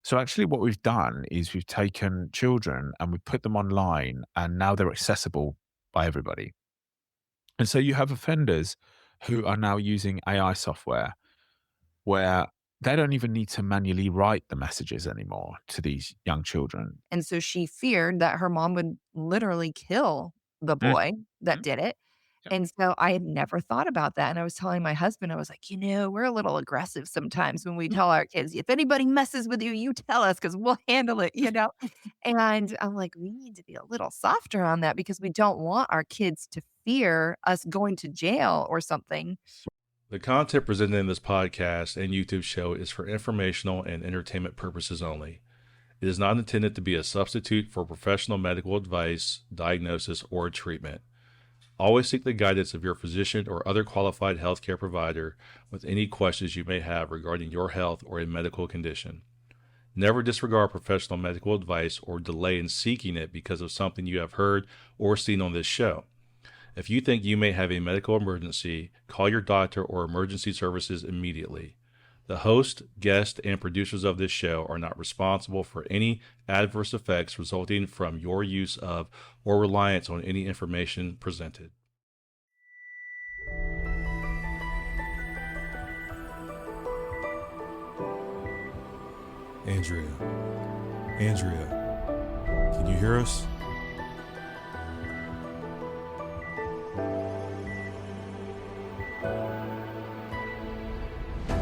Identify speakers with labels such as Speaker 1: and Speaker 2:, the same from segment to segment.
Speaker 1: So actually what we've done is we've taken children and we put them online and now they're accessible by everybody. And so you have offenders who are now using AI software where they don't even need to manually write the messages anymore to these young children.
Speaker 2: And so she feared that her mom would literally kill the
Speaker 1: Mm,
Speaker 2: boy that
Speaker 1: mm,
Speaker 2: did it.
Speaker 1: yep.
Speaker 2: And so I had never thought about that. And I was telling my husband, I was like, we're a little aggressive sometimes when we
Speaker 1: Mm,
Speaker 2: tell our kids, if anybody messes with you, you tell us because we'll handle it. And I'm like, we need to be a little softer on that because we don't want our kids to fear us going to jail or something.
Speaker 3: The content presented in this podcast and YouTube show is for informational and entertainment purposes only. It is not intended to be a substitute for professional medical advice, diagnosis, or treatment. Always seek the guidance of your physician or other qualified healthcare provider with any questions you may have regarding your health or a medical condition. Never disregard professional medical advice or delay in seeking it because of something you have heard or seen on this show. If you think you may have a medical emergency, call your doctor or emergency services immediately. The host, guests, and producers of this show are not responsible for any adverse effects resulting from your use of or reliance on any information presented.
Speaker 4: Andrea, can you hear us?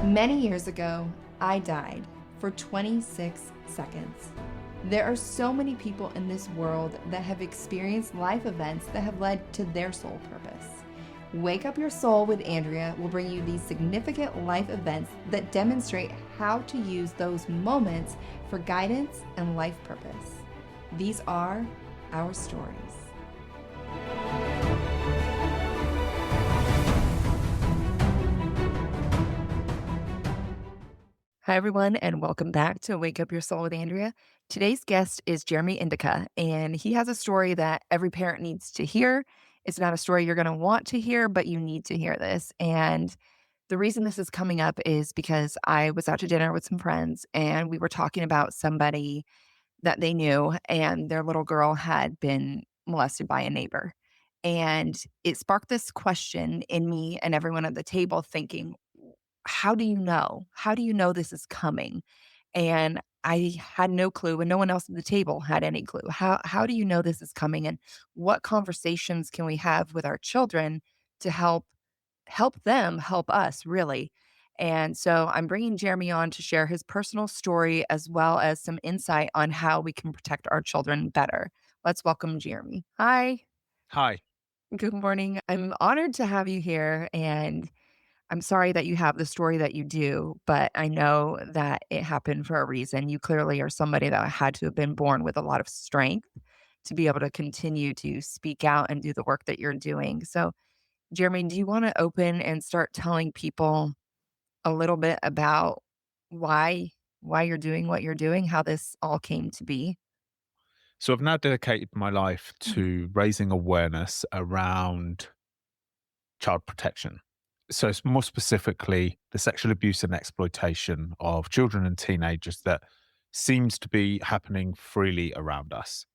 Speaker 2: Many years ago, I died for 26 seconds. There are so many people in this world that have experienced life events that have led to their soul purpose. Wake Up Your Soul with Andrea will bring you these significant life events that demonstrate how to use those moments for guidance and life purpose. These are our stories. Hi, everyone, and welcome back to Wake Up Your Soul with Andrea. Today's guest is Jeremy Indika, and he has a story that every parent needs to hear. It's not a story you're going to want to hear, but you need to hear this. And the reason this is coming up is because I was out to dinner with some friends, and we were talking about somebody that they knew, and their little girl had been molested by a neighbor. And it sparked this question in me and everyone at the table thinking, how do you know? How do you know this is coming? And I had no clue, and no one else at the table had any clue. How do you know this is coming? And what conversations can we have with our children to help them help us, really? And so I'm bringing Jeremy on to share his personal story as well as some insight on how we can protect our children better. Let's welcome Jeremy. Hi.
Speaker 1: Hi.
Speaker 2: Good morning. I'm honored to have you here, and I'm sorry that you have the story that you do, but I know that it happened for a reason. You clearly are somebody that had to have been born with a lot of strength to be able to continue to speak out and do the work that you're doing. So, Jeremy, do you want to open and start telling people a little bit about why why you're doing what you're doing, how this all came to be?
Speaker 1: So I've now dedicated my life to raising awareness around child protection. So it's more specifically the sexual abuse and exploitation of children and teenagers that seems to be happening freely around us.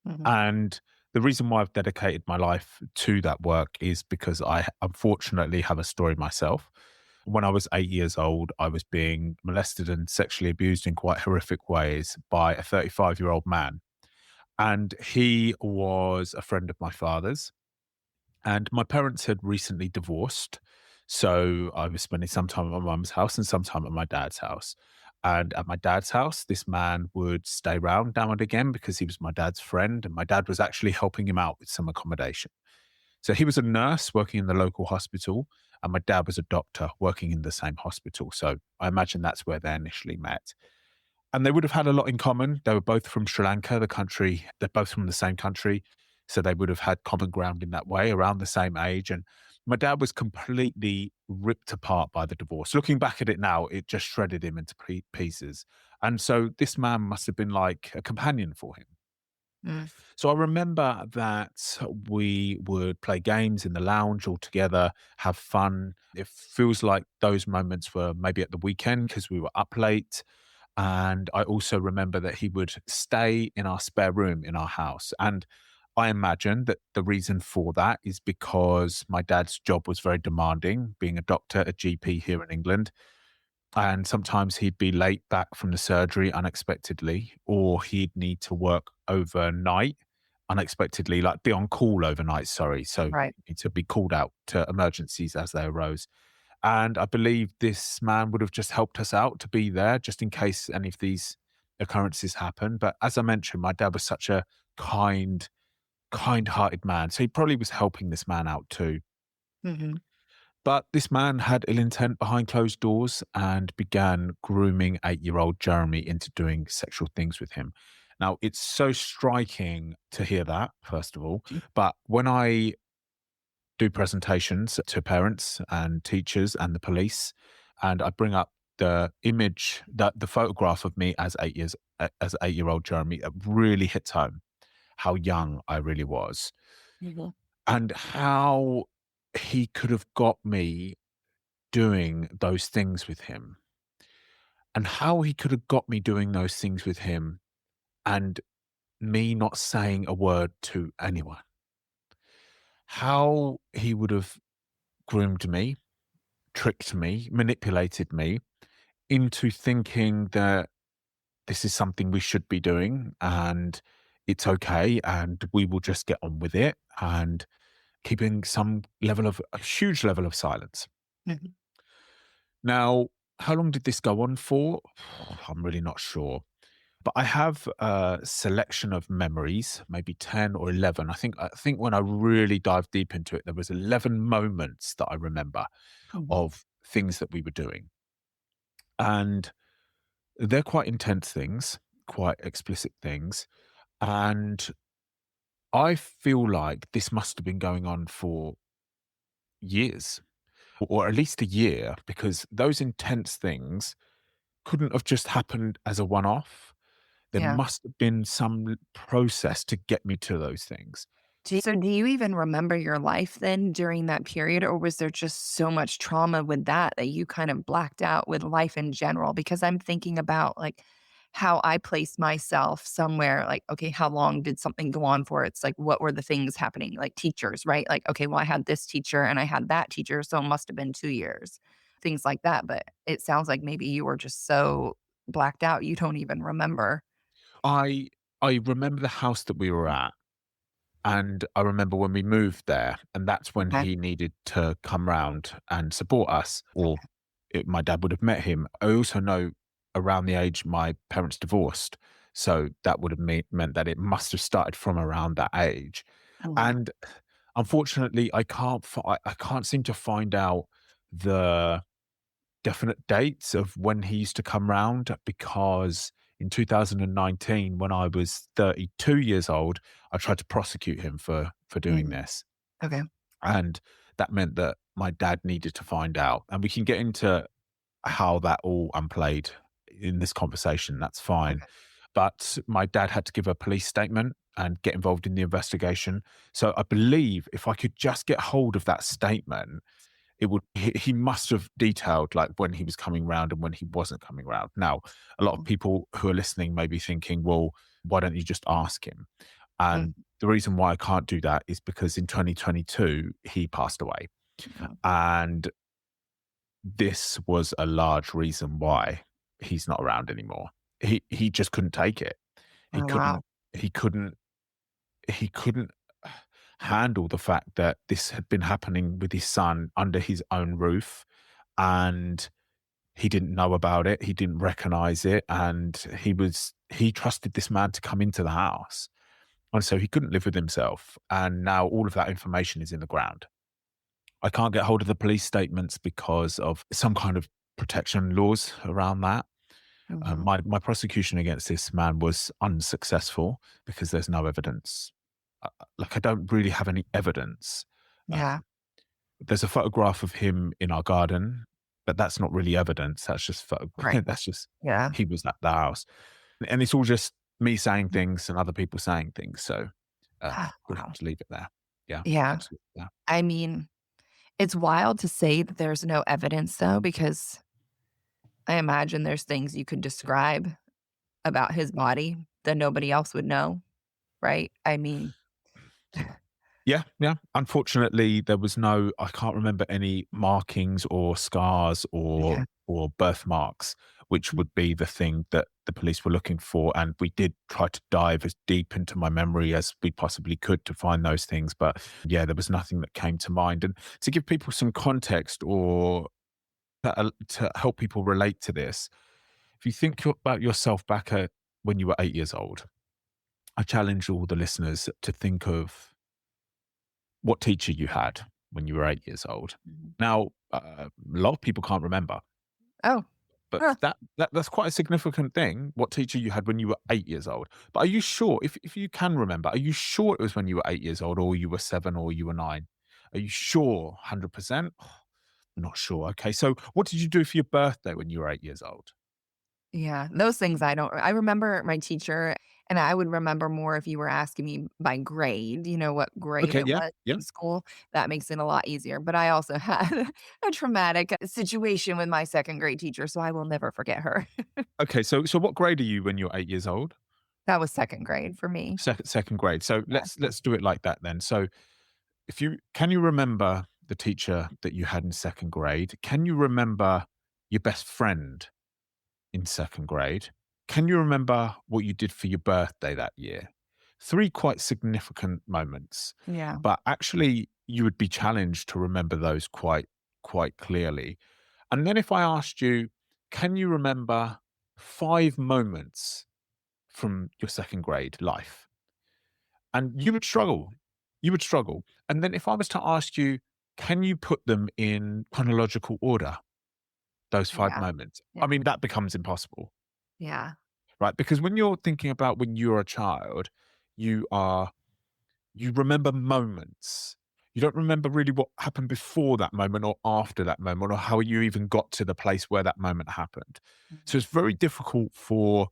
Speaker 2: Mhm.
Speaker 1: And the reason why I've dedicated my life to that work is because I unfortunately have a story myself. When I was 8 years old, I was being molested and sexually abused in quite horrific ways by a 35-year-old man. And he was a friend of my father's. And my parents had recently divorced. So I was spending some time at my mum's house and some time at my dad's house. And at my dad's house, this man would stay around now and again because he was my dad's friend. And my dad was actually helping him out with some accommodation. So he was a nurse working in the local hospital, and my dad was a doctor working in the same hospital. So I imagine that's where they initially met. And they would have had a lot in common. They were both from Sri Lanka, the country, they're both from the same country. So they would have had common ground in that way, around the same age. And my dad was completely ripped apart by the divorce. Looking back at it now, it just shredded him into pieces. And so this man must have been like a companion for him.
Speaker 2: Mm.
Speaker 1: So I remember that we would play games in the lounge all together, have fun. It feels like those moments were maybe at the weekend because we were up late. And I also remember that he would stay in our spare room in our house. And I imagine that the reason for that is because my dad's job was very demanding, being a doctor, a GP here in England. And sometimes he'd be late back from the surgery unexpectedly, or he'd need to work overnight unexpectedly, like be on call overnight, sorry. So
Speaker 2: Right.
Speaker 1: he'd need to be called out to emergencies as they arose. And I believe this man would have just helped us out to be there just in case any of these occurrences happen. But as I mentioned, my dad was such a kind-hearted man. So he probably was helping this man out too.
Speaker 2: Mhm.
Speaker 1: But this man had ill intent behind closed doors and began grooming 8-year-old Jeremy into doing sexual things with him. Now, it's so striking to hear that, first of all. But when I do presentations to parents and teachers and the police, and I bring up the image, that the photograph of me as 8-year-old Jeremy, it really hits home how young I really was
Speaker 2: Mhm.
Speaker 1: and how he could have got me doing those things with him, and how he could have got me doing those things with him and me not saying a word to anyone. How he would have groomed me, tricked me, manipulated me into thinking that this is something we should be doing and it's okay and we will just get on with it, and keeping a huge level of silence.
Speaker 2: Mhm.
Speaker 1: Now, how long did this go on for? I'm really not sure. But I have a selection of memories, maybe 10 or 11. I think when I really dived deep into it, there was 11 moments that I remember
Speaker 2: Mhm.
Speaker 1: of things that we were doing. And they're quite intense things, quite explicit things. And I feel like this must have been going on for years, or at least a year, because those intense things couldn't have just happened as a one off. There
Speaker 2: Yeah.
Speaker 1: must have been some process to get me to those things.
Speaker 2: Do you even remember your life then during that period, or was there just so much trauma with that that you kind of blacked out with life in general? Because I'm thinking about, like, how I place myself somewhere, like, okay, how long did something go on for? It's like, what were the things happening? Like teachers, right? Like, okay, well, I had this teacher and I had that teacher, so it must have been 2 years, things like that. But it sounds like maybe you were just so blacked out, you don't even remember.
Speaker 1: I I remember the house that we were at, and I remember when we moved there, and that's when
Speaker 2: Okay.
Speaker 1: he needed to come round and support us, or my dad would have met him. I also know around the age my parents divorced, so that would have meant that it must have started from around that age.
Speaker 2: Oh, wow.
Speaker 1: And unfortunately, I can't seem to find out the definite dates of when he used to come round, because in 2019, when I was 32 years old, I tried to prosecute him for doing
Speaker 2: Mm,
Speaker 1: this.
Speaker 2: okay.
Speaker 1: And that meant that my dad needed to find out. And we can get into how that all unplayed in this conversation. That's fine.
Speaker 2: Okay.
Speaker 1: But my dad had to give a police statement and get involved in the investigation. So I believe if I could just get hold of that statement, he must have detailed like when he was coming round and when he wasn't coming round. Now, a lot of
Speaker 2: Mm,
Speaker 1: people who are listening may be thinking, well, why don't you just ask him?
Speaker 2: mm,
Speaker 1: And the reason why I can't do that is because in 2022 he passed away.
Speaker 2: mm.
Speaker 1: And this was a large reason why he's not around anymore. He just couldn't take it. He
Speaker 2: Oh, wow.
Speaker 1: couldn't he couldn't he couldn't handle the fact that this had been happening with his son under his own roof, and he didn't know about it, he didn't recognize it, and he trusted this man to come into the house, and so he couldn't live with himself, and now all of that information is in the ground. I can't get hold of the police statements because of some kind of protection laws around that.
Speaker 2: Mhm.
Speaker 1: My prosecution against this man was unsuccessful because there's no evidence. Like, I don't really have any evidence.
Speaker 2: Yeah.
Speaker 1: Um, there's a photograph of him in our garden, but that's not really evidence. That's just
Speaker 2: Right.
Speaker 1: that's just
Speaker 2: Yeah.
Speaker 1: he was at the house, and it's all just me saying things and other people saying things. So we'll have
Speaker 2: Wow.
Speaker 1: to leave it there. Yeah,
Speaker 2: Yeah.
Speaker 1: let's leave it there.
Speaker 2: I mean, it's wild to say that there's no evidence though, because I imagine there's things you could describe about his body that nobody else would know, right? I mean,
Speaker 1: Yeah, yeah. Unfortunately, there was no I can't remember any markings or scars
Speaker 2: yeah.
Speaker 1: or birthmarks, which would be the thing that the police were looking for. And we did try to dive as deep into my memory as we possibly could to find those things. But yeah, there was nothing that came to mind. And to give people some context or to help people relate to this, if you think about yourself back at when you were 8 years old, I challenge all the listeners to think of what teacher you had when you were 8 years old.
Speaker 2: Mhm.
Speaker 1: Now, a lot of people can't remember,
Speaker 2: Oh,
Speaker 1: but
Speaker 2: huh.
Speaker 1: that's quite a significant thing, what teacher you had when you were 8 years old. But are you sure, if you can remember, are you sure it was when you were 8 years old or you were 7 or you were 9? Are you sure 100%? Not sure. Okay, so what did you do for your birthday when you were 8 years old?
Speaker 2: Yeah, those things I remember my teacher, and I would remember more if you were asking me by grade, what grade
Speaker 1: Okay,
Speaker 2: it
Speaker 1: yeah,
Speaker 2: was
Speaker 1: yeah.
Speaker 2: in school. That makes it a lot easier, but I also had a traumatic situation with my 2nd grade teacher, so I will never forget her.
Speaker 1: Okay, so what grade are you when you're 8 years old?
Speaker 2: That was 2nd grade for me.
Speaker 1: Second grade. So
Speaker 2: Yeah.
Speaker 1: let's do it like that then. So if you can you remember the teacher that you had in second grade? Can you remember your best friend in second grade? Can you remember what you did for your birthday that year? Three quite significant moments,
Speaker 2: Yeah.
Speaker 1: but actually you would be challenged to remember those quite clearly. And then if I asked you, can you remember 5 moments from your second grade life? And you would struggle. You would struggle. And then if I was to ask you, can you put them in chronological order, those 5
Speaker 2: Yeah.
Speaker 1: moments?
Speaker 2: Yeah.
Speaker 1: I mean, that becomes impossible,
Speaker 2: Yeah.
Speaker 1: right? Because when you're thinking about when you're a child, you are you remember moments. You don't remember really what happened before that moment or after that moment or how you even got to the place where that moment happened. So
Speaker 2: Mhm.
Speaker 1: it's very difficult for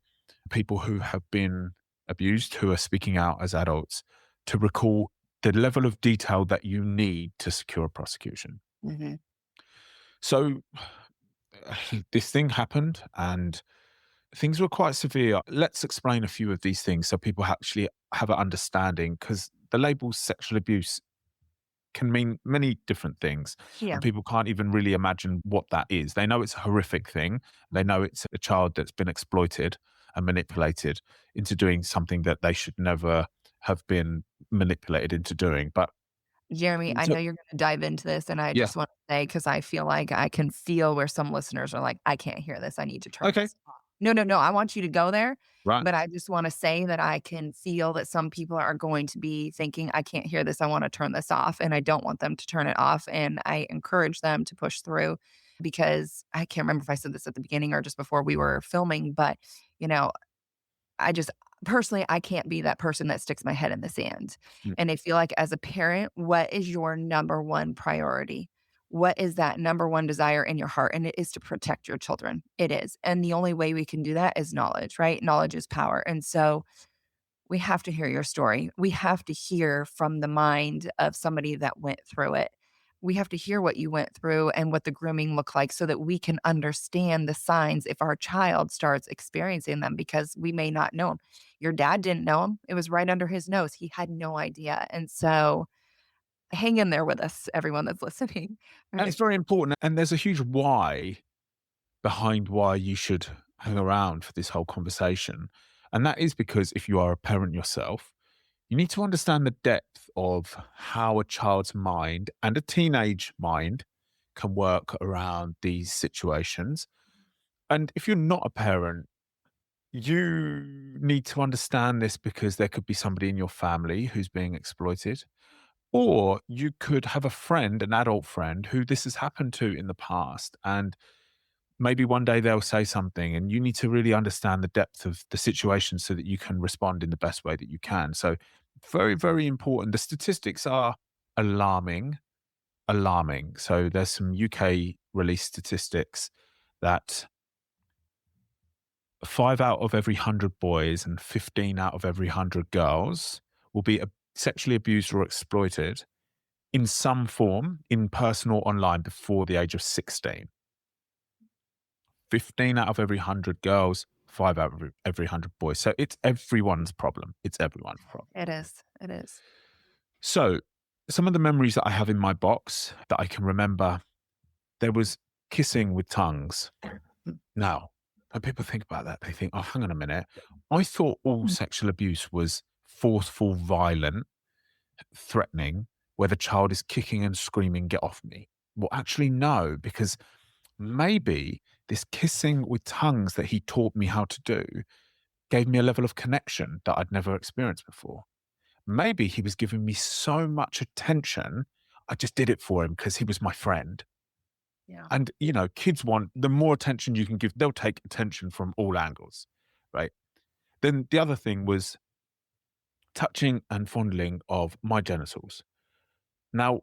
Speaker 1: people who have been abused, who are speaking out as adults, to recall the level of detail that you need to secure a prosecution.
Speaker 2: Mhm.
Speaker 1: So this thing happened and things were quite severe. Let's explain a few of these things so people actually have an understanding because the label sexual abuse can mean many different things,
Speaker 2: Yeah.
Speaker 1: and people can't even really imagine what that is. They know it's a horrific thing. They know it's a child that's been exploited and manipulated into doing something that they should never have been manipulated into doing. But
Speaker 2: Jeremy, I
Speaker 1: so,
Speaker 2: know you're gonna dive into this, and I
Speaker 1: yeah,
Speaker 2: just wanna say because I feel like I can feel where some listeners are like, "I can't hear this, I need to turn
Speaker 1: okay,
Speaker 2: this off." No, no, no, I want you to go there,
Speaker 1: right.
Speaker 2: but I just wanna say that I can feel that some people are going to be thinking, "I can't hear this, I wanna turn this off," and I don't want them to turn it off, and I encourage them to push through because I can't remember if I said this at the beginning or just before we were filming, but, you know, I just personally, I can't be that person that sticks my head in the sand.
Speaker 1: Mm.
Speaker 2: And I feel like as a parent, what is your number one priority? What is that number one desire in your heart? And it is to protect your children. It is. And the only way we can do that is knowledge, right? Knowledge is power. And so we have to hear your story. We have to hear from the mind of somebody that went through it. We have to hear what you went through and what the grooming looked like so that we can understand the signs if our child starts experiencing them because we may not know them. Your dad didn't know them. It was right under his nose. He had no idea. And so hang in there with us, everyone that's listening.
Speaker 1: And
Speaker 2: Right.
Speaker 1: it's very important. And there's a huge why behind why you should hang around for this whole conversation. And that is because if you are a parent yourself, you need to understand the depth of how a child's mind and a teenage mind can work around these situations. And if you're not a parent, you need to understand this because there could be somebody in your family who's being exploited, or you could have a friend, an adult friend, who this has happened to in the past. And maybe one day they'll say something, and you need to really understand the depth of the situation so that you can respond in the best way that you can. So, very, very important. The statistics are alarming, alarming. So, there's some UK released statistics that 5 out of every 100 boys and 15 out of every 100 girls will be sexually abused or exploited in some form, in person or online, before the age of 16. 15 out of every 100 girls, 5 out of every 100 boys. So it's everyone's problem. It's everyone's problem.
Speaker 2: It is. It is.
Speaker 1: So some of the memories that I have in my box that I can remember, there was kissing with tongues. Now, when people think about that, they think, oh, hang on a minute. I thought all sexual abuse was forceful, violent, threatening, where the child is kicking and screaming, get off me. Well, actually, no, because maybe this kissing with tongues that he taught me how to do gave me a level of connection that I'd never experienced before. Maybe he was giving me so much attention, I just did it for him because he was my friend.
Speaker 2: Yeah.
Speaker 1: And, kids want the more attention you can give, they'll take attention from all angles, right? Then the other thing was touching and fondling of my genitals. Now,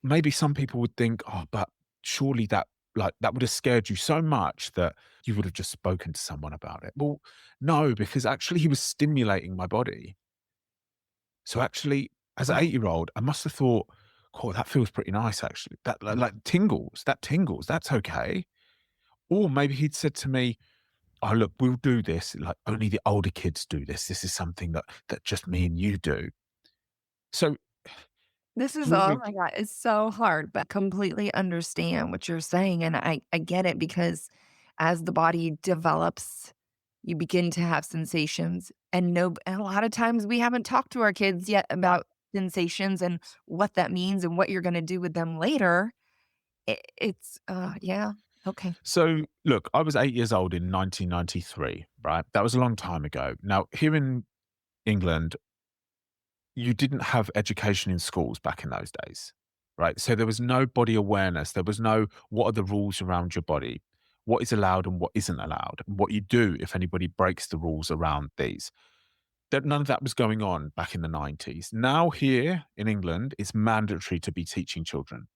Speaker 1: maybe some people would think, oh, but surely that would have scared you so much that you would have just spoken to someone about it. Well, no, because actually he was stimulating my body. So actually, as an
Speaker 2: Wow.
Speaker 1: 8-year-old, I must have thought, "Cool, that feels pretty nice, actually. That tingles. That tingles. That's okay." Or maybe he'd said to me, "Oh, look, we'll do this. Like only the older kids do this. This is something that just me and you do." So
Speaker 2: This is, oh
Speaker 1: moving.
Speaker 2: my God, it's so hard, but completely understand what you're saying. And I get it because as the body develops, you begin to have sensations. And a lot of times we haven't talked to our kids yet about sensations and what that means and what you're going to do with them later. Yeah. Okay.
Speaker 1: So look, I was 8 years old in 1993, right? That was a long time ago. Now here in England, you didn't have education in schools back in those days, right? So there was no body awareness. There was no what are the rules around your body, what is allowed and what isn't allowed, and what you do if anybody breaks the rules around these. That none of that was going on back in the 90s. Now here in England, it's mandatory to be teaching children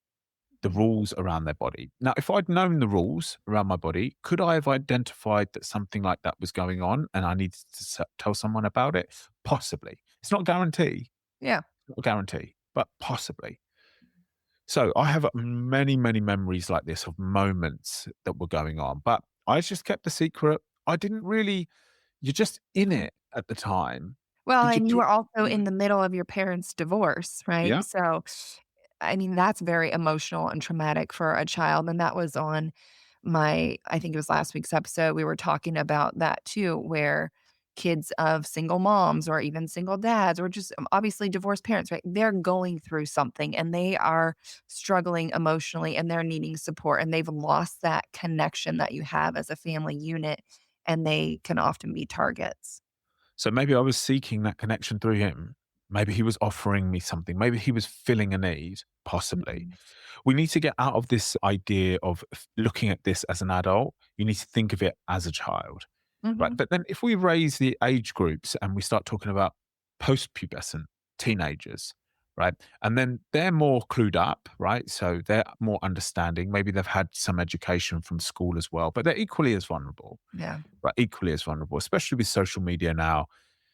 Speaker 1: the
Speaker 2: Mhm.
Speaker 1: rules around their body. Now, if I'd known the rules around my body, could I have identified that something like that was going on and I needed to tell someone about it? Possibly. It's not a guarantee.
Speaker 2: Yeah.
Speaker 1: Not a guarantee, but possibly. So I have many, many memories like this of moments that were going on, but I just kept the secret. I didn't really, you're just in
Speaker 2: Mhm.
Speaker 1: it at the time.
Speaker 2: Well,
Speaker 1: And you
Speaker 2: and you
Speaker 1: do,
Speaker 2: were also
Speaker 1: mm,
Speaker 2: in the middle of your parents' divorce, right?
Speaker 1: yeah.
Speaker 2: So, I mean, that's very emotional and traumatic for a child. And that was on I think it was last week's episode. We were talking about that too, where kids of single moms or even single dads or just obviously divorced parents, right? They're going through something and they are struggling emotionally and they're needing support and they've lost that connection that you have as a family unit and they can often be targets.
Speaker 1: So maybe I was seeking that connection through him. Maybe he was offering me something. Maybe he was filling a need, possibly.
Speaker 2: Mhm.
Speaker 1: We need to get out of this idea of looking at this as an adult. You need to think of it as a child, right?
Speaker 2: Mhm.
Speaker 1: But then if we raise the age groups and we start talking about post-pubescent teenagers, right? And then they're more clued up, right? So they're more understanding. Maybe they've had some education from school as well, but they're equally as vulnerable,
Speaker 2: Yeah.
Speaker 1: right? Equally as vulnerable, especially with social media now.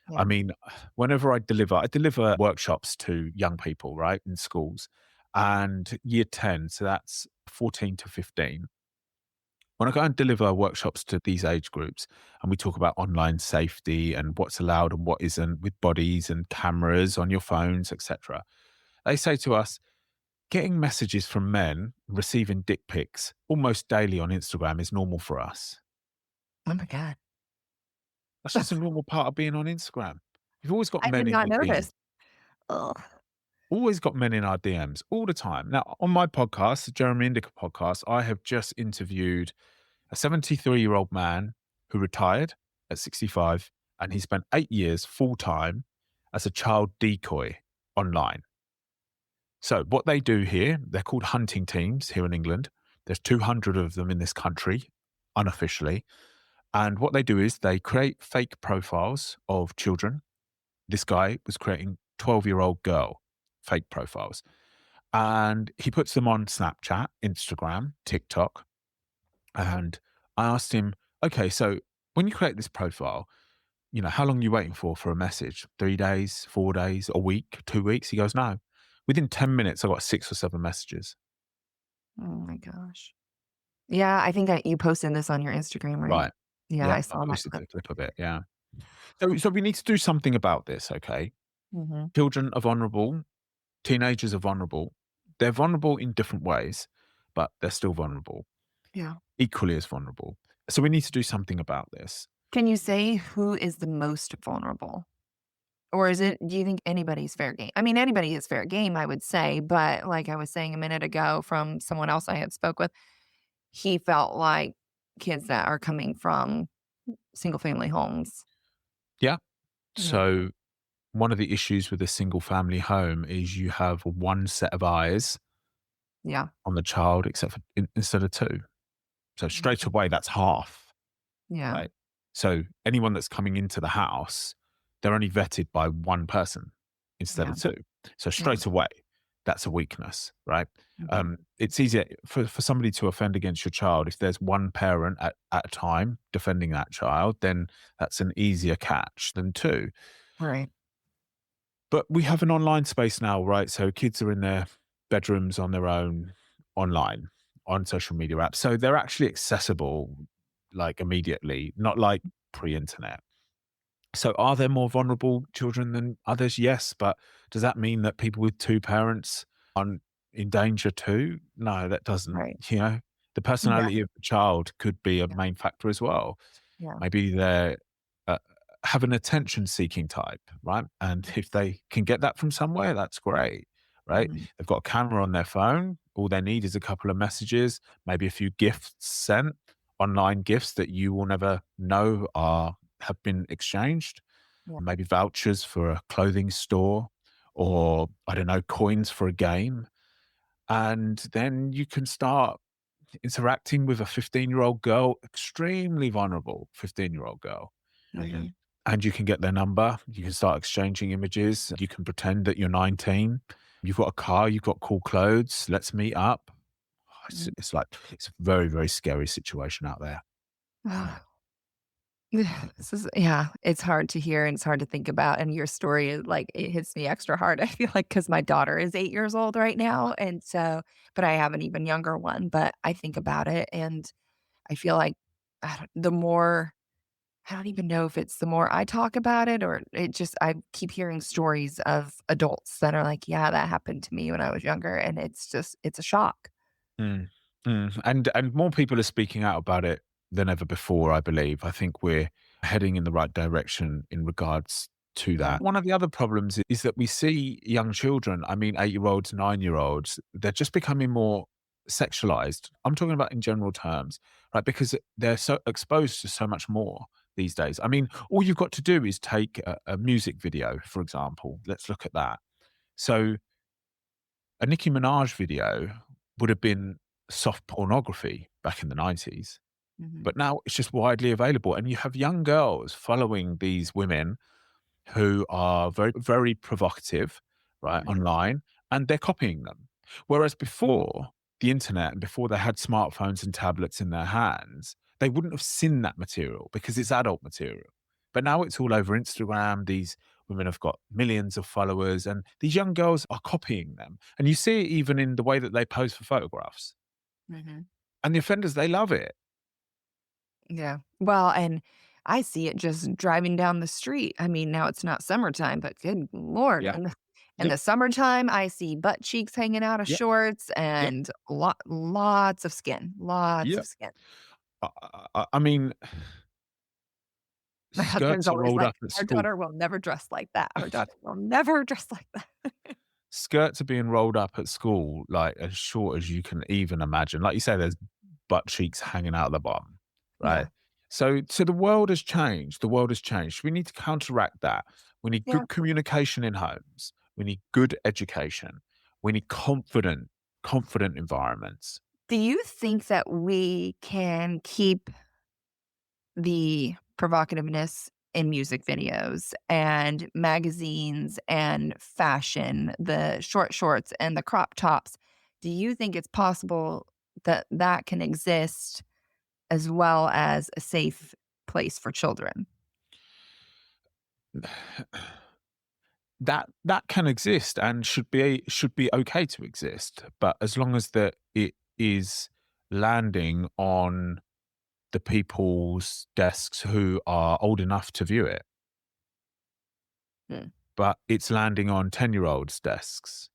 Speaker 1: I
Speaker 2: Yeah.
Speaker 1: mean, whenever I deliver workshops to young people, right, in schools, and year 10, so that's 14 to 15. When I go and deliver workshops to these age groups and we talk about online safety and what's allowed and what isn't with bodies and cameras on your phones, etc., they say to us, getting messages from men, receiving dick pics almost daily on Instagram is normal for us.
Speaker 2: Oh my God.
Speaker 1: That's just a normal part of being on Instagram. You've always got
Speaker 2: I
Speaker 1: men
Speaker 2: did
Speaker 1: in
Speaker 2: not
Speaker 1: your DMs.
Speaker 2: notice. Ugh.
Speaker 1: Always got men in our DMs all the time. Now, on my podcast, the Jeremy Indika podcast, I have just interviewed a 73-year-old man who retired at 65, and he spent 8 years full time as a child decoy online. So, what they do here, they're called hunting teams here in England. There's 200 of them in this country, unofficially. And what they do is they create fake profiles of children. This guy was creating 12-year-old girl fake profiles. And he puts them on Snapchat, Instagram, TikTok. And I asked him, okay, so when you create this profile, how long are you waiting for a message? 3 days, 4 days, a week, 2 weeks? He goes, no. Within 10 minutes, I got 6 or 7 messages.
Speaker 2: Oh my gosh. Yeah, I think that you posted this on your Instagram, right?
Speaker 1: Right.
Speaker 2: Yeah,
Speaker 1: Yeah,
Speaker 2: I
Speaker 1: I
Speaker 2: saw that
Speaker 1: posted
Speaker 2: clip.
Speaker 1: a clip of it, yeah. So we need to do something about this, okay?
Speaker 2: Mhm.
Speaker 1: Children are vulnerable, teenagers are vulnerable. They're vulnerable in different ways, but they're still vulnerable,
Speaker 2: Yeah.
Speaker 1: equally as vulnerable. So we need to do something about this.
Speaker 2: Can you say who is the most vulnerable? Or is it do you think anybody's fair game? I mean, anybody is fair game, I would say, but like I was saying a minute ago from someone else I had spoke with, he felt like kids that are coming from single family homes.
Speaker 1: Yeah.
Speaker 2: Yeah.
Speaker 1: So one of the issues with a single family home is you have one set of eyes
Speaker 2: Yeah.
Speaker 1: on the child except for instead of two. So straight
Speaker 2: Mhm.
Speaker 1: away, that's half,
Speaker 2: Yeah.
Speaker 1: right? So anyone that's coming into the house, they're only vetted by one person instead
Speaker 2: Yeah.
Speaker 1: of two. So
Speaker 2: Yeah.
Speaker 1: straight away, that's a weakness, right?
Speaker 2: Mhm.
Speaker 1: It's easier for somebody to offend against your child if there's one parent at a time defending that child, then that's an easier catch than two.
Speaker 2: Right.
Speaker 1: But we have an online space now, right? So kids are in their bedrooms on their own, online, on social media apps. So they're actually accessible like immediately, not like pre-internet. So are there more vulnerable children than others? Yes. But does that mean that people with two parents are in danger too? No, that doesn't,
Speaker 2: Right.
Speaker 1: the
Speaker 2: Yeah.
Speaker 1: personality of the child could be a
Speaker 2: Yeah.
Speaker 1: main factor as well.
Speaker 2: Yeah.
Speaker 1: Maybe they're uh, have an attention seeking type, right? And if they can get that from somewhere, that's great, right?
Speaker 2: Mhm.
Speaker 1: They've got a camera on their phone. All they need is a couple of messages, maybe a few gifts sent, online gifts that you will never know are have been exchanged,
Speaker 2: Yeah.
Speaker 1: maybe vouchers for a clothing store or I don't know, coins for a game. And then you can start interacting with a 15-year-old girl, extremely vulnerable 15-year-old girl.
Speaker 2: Mhm.
Speaker 1: And you can get their number. You can start exchanging images. You can pretend that you're 19. You've got a car. You've got cool clothes. Let's meet up.
Speaker 2: Mhm.
Speaker 1: It's like, it's a very, very scary situation out there.
Speaker 2: This is yeah, it's hard to hear and it's hard to think about, and your story is like, it hits me extra hard, I feel like, because my daughter is 8 years old right now, and so but I have an even younger one, but I think about it, and I feel like, the more I don't even know if it's the more I talk about it or it just I keep hearing stories of adults that are like, "Yeah, that happened to me when I was younger," and it's a shock.
Speaker 1: Mm, and more people are speaking out about it than ever before, I believe. I think we're heading in the right direction in regards to
Speaker 2: Yeah,
Speaker 1: that. One of the other problems is that we see young children, I mean 8-year-olds, 9-year-olds, they're just becoming more sexualized. I'm talking about in general terms, right? Because they're so exposed to so much more these days. I mean, all you've got to do is take a music video, for example. Let's look at that. So a Nicki Minaj video would have been soft pornography back in the 90s,
Speaker 2: mhm,
Speaker 1: but now it's just widely available. And you have young girls following these women who are very, very provocative, right,
Speaker 2: right,
Speaker 1: online, and they're copying them. Whereas before the internet and before they had smartphones and tablets in their hands, they wouldn't have seen that material because it's adult material. But now it's all over Instagram. These women have got millions of followers, and these young girls are copying them. And you see it even in the way that they pose for photographs.
Speaker 2: mhm.
Speaker 1: And the offenders, they love it.
Speaker 2: Yeah. Well, and I see it just driving down the street. I mean, now it's not summertime, but good lord,
Speaker 1: Yeah.
Speaker 2: in
Speaker 1: Yep.
Speaker 2: the summertime, I see butt cheeks hanging out of
Speaker 1: Yep.
Speaker 2: shorts
Speaker 1: Yep.
Speaker 2: and lots of skin, lots of
Speaker 1: Yep.
Speaker 2: skin.
Speaker 1: I mean,
Speaker 2: My husband's
Speaker 1: skirts are
Speaker 2: always
Speaker 1: rolled
Speaker 2: like,
Speaker 1: up at
Speaker 2: "Our
Speaker 1: school.
Speaker 2: daughter will never dress like that. Our daughter will never dress like that."
Speaker 1: Skirts are being rolled up at school, like, as short as you can even imagine. Like you say, there's butt cheeks hanging out the bottom, right?
Speaker 2: Yeah.
Speaker 1: So the world has changed. The world has changed. We need to counteract that. We need
Speaker 2: Yeah.
Speaker 1: good communication in homes. We need good education. We need confident environments.
Speaker 2: Do you think that we can keep the provocativeness in music videos and magazines and fashion, the short shorts and the crop tops? Do you think it's possible that that can exist as well as a safe place for children?
Speaker 1: That can exist and should be okay to exist, but as long as that it is landing on the people's desks who are old enough to view it,
Speaker 2: Mm,
Speaker 1: but it's landing on 10-year-olds' desks.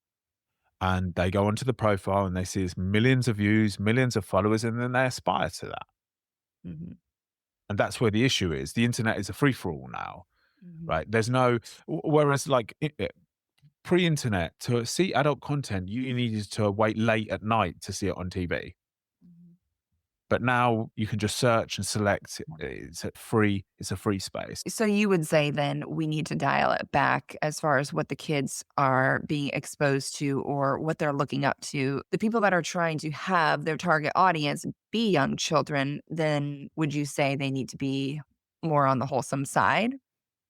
Speaker 1: And they go onto the profile and they see this millions of views, millions of followers, and then they aspire to that.
Speaker 2: mhm,
Speaker 1: And that's where the issue is. The internet is a free for all now,
Speaker 2: mhm,
Speaker 1: right? There's no, whereas like pre internet, to see adult content, you needed to wait late at night to see it on TV.
Speaker 2: mhm.
Speaker 1: But now you can just search and select. It's a free space.
Speaker 2: So you would say then we need to dial it back as far as what the kids are being exposed to or what they're looking up to. The people that are trying to have their target audience be young children, then would you say they need to be more on the wholesome side?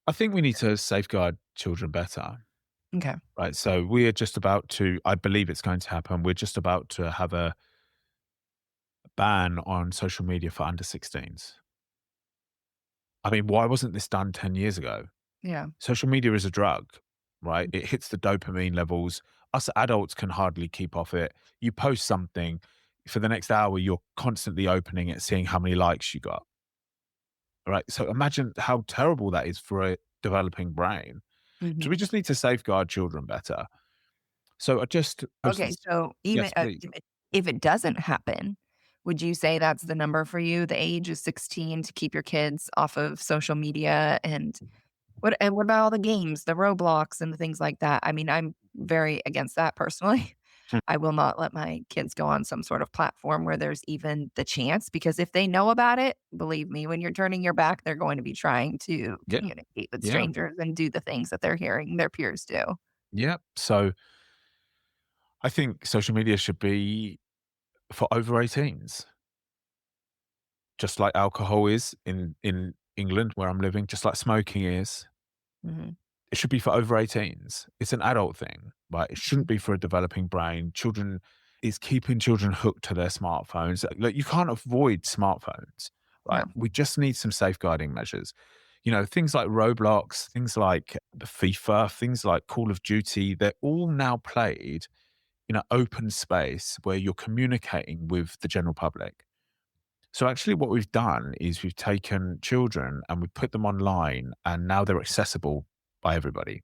Speaker 1: I think we need to safeguard children better,
Speaker 2: Okay.
Speaker 1: right? So we are just about to, I believe it's going to happen. We're just about to have a ban on social media for under 16s. I mean, why wasn't this done 10 years ago?
Speaker 2: Yeah.
Speaker 1: Social media is a drug, right? It hits the dopamine levels. Us adults can hardly keep off it. You post something for the next hour, you're constantly opening it, seeing how many likes you got. Right. So imagine how terrible that is for a developing brain. So we
Speaker 2: Mhm.
Speaker 1: just need to safeguard children better. So I just posted,
Speaker 2: Okay, so even
Speaker 1: yes, please.
Speaker 2: if it doesn't happen, would you say that's the number for you? The age is 16 to keep your kids off of social media and what about all the games, the Roblox and the things like that? I mean, I'm very against that personally.
Speaker 1: Hmm.
Speaker 2: I will not let my kids go on some sort of platform where there's even the chance because if they know about it, believe me, when you're turning your back, they're going to be trying to
Speaker 1: Yeah.
Speaker 2: communicate with
Speaker 1: Yeah.
Speaker 2: strangers and do the things that they're hearing their peers do.
Speaker 1: Yeah. So I think social media should be for over 18s, just like alcohol is in England where I'm living, just like smoking is.
Speaker 2: Mhm.
Speaker 1: It should be for over 18s. It's an adult thing, right? It shouldn't be for a developing brain. Children is keeping children hooked to their smartphones. Like you can't avoid smartphones,
Speaker 2: Yeah.
Speaker 1: right? We just need some safeguarding measures. You know, things like Roblox, things like the FIFA, things like Call of Duty, they're all now played in an open space where you're communicating with the general public. So actually what we've done is we've taken children and we put them online and now they're accessible by everybody.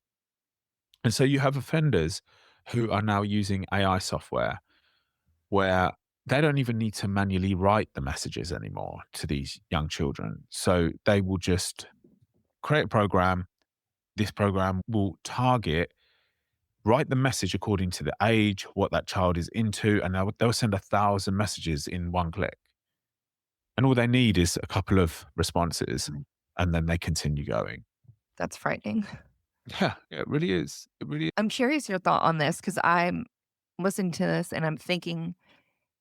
Speaker 1: And so you have offenders who are now using AI software where they don't even need to manually write the messages anymore to these young children. So they will just create a program. This program will target, write the message according to the age, what that child is into, and they'll send 1,000 messages in one click. And all they need is a couple of responses,
Speaker 2: Mm.
Speaker 1: and then they continue going.
Speaker 2: That's frightening.
Speaker 1: Yeah, it really is. It really is.
Speaker 2: I'm curious your thought on this because I'm listening to this and I'm thinking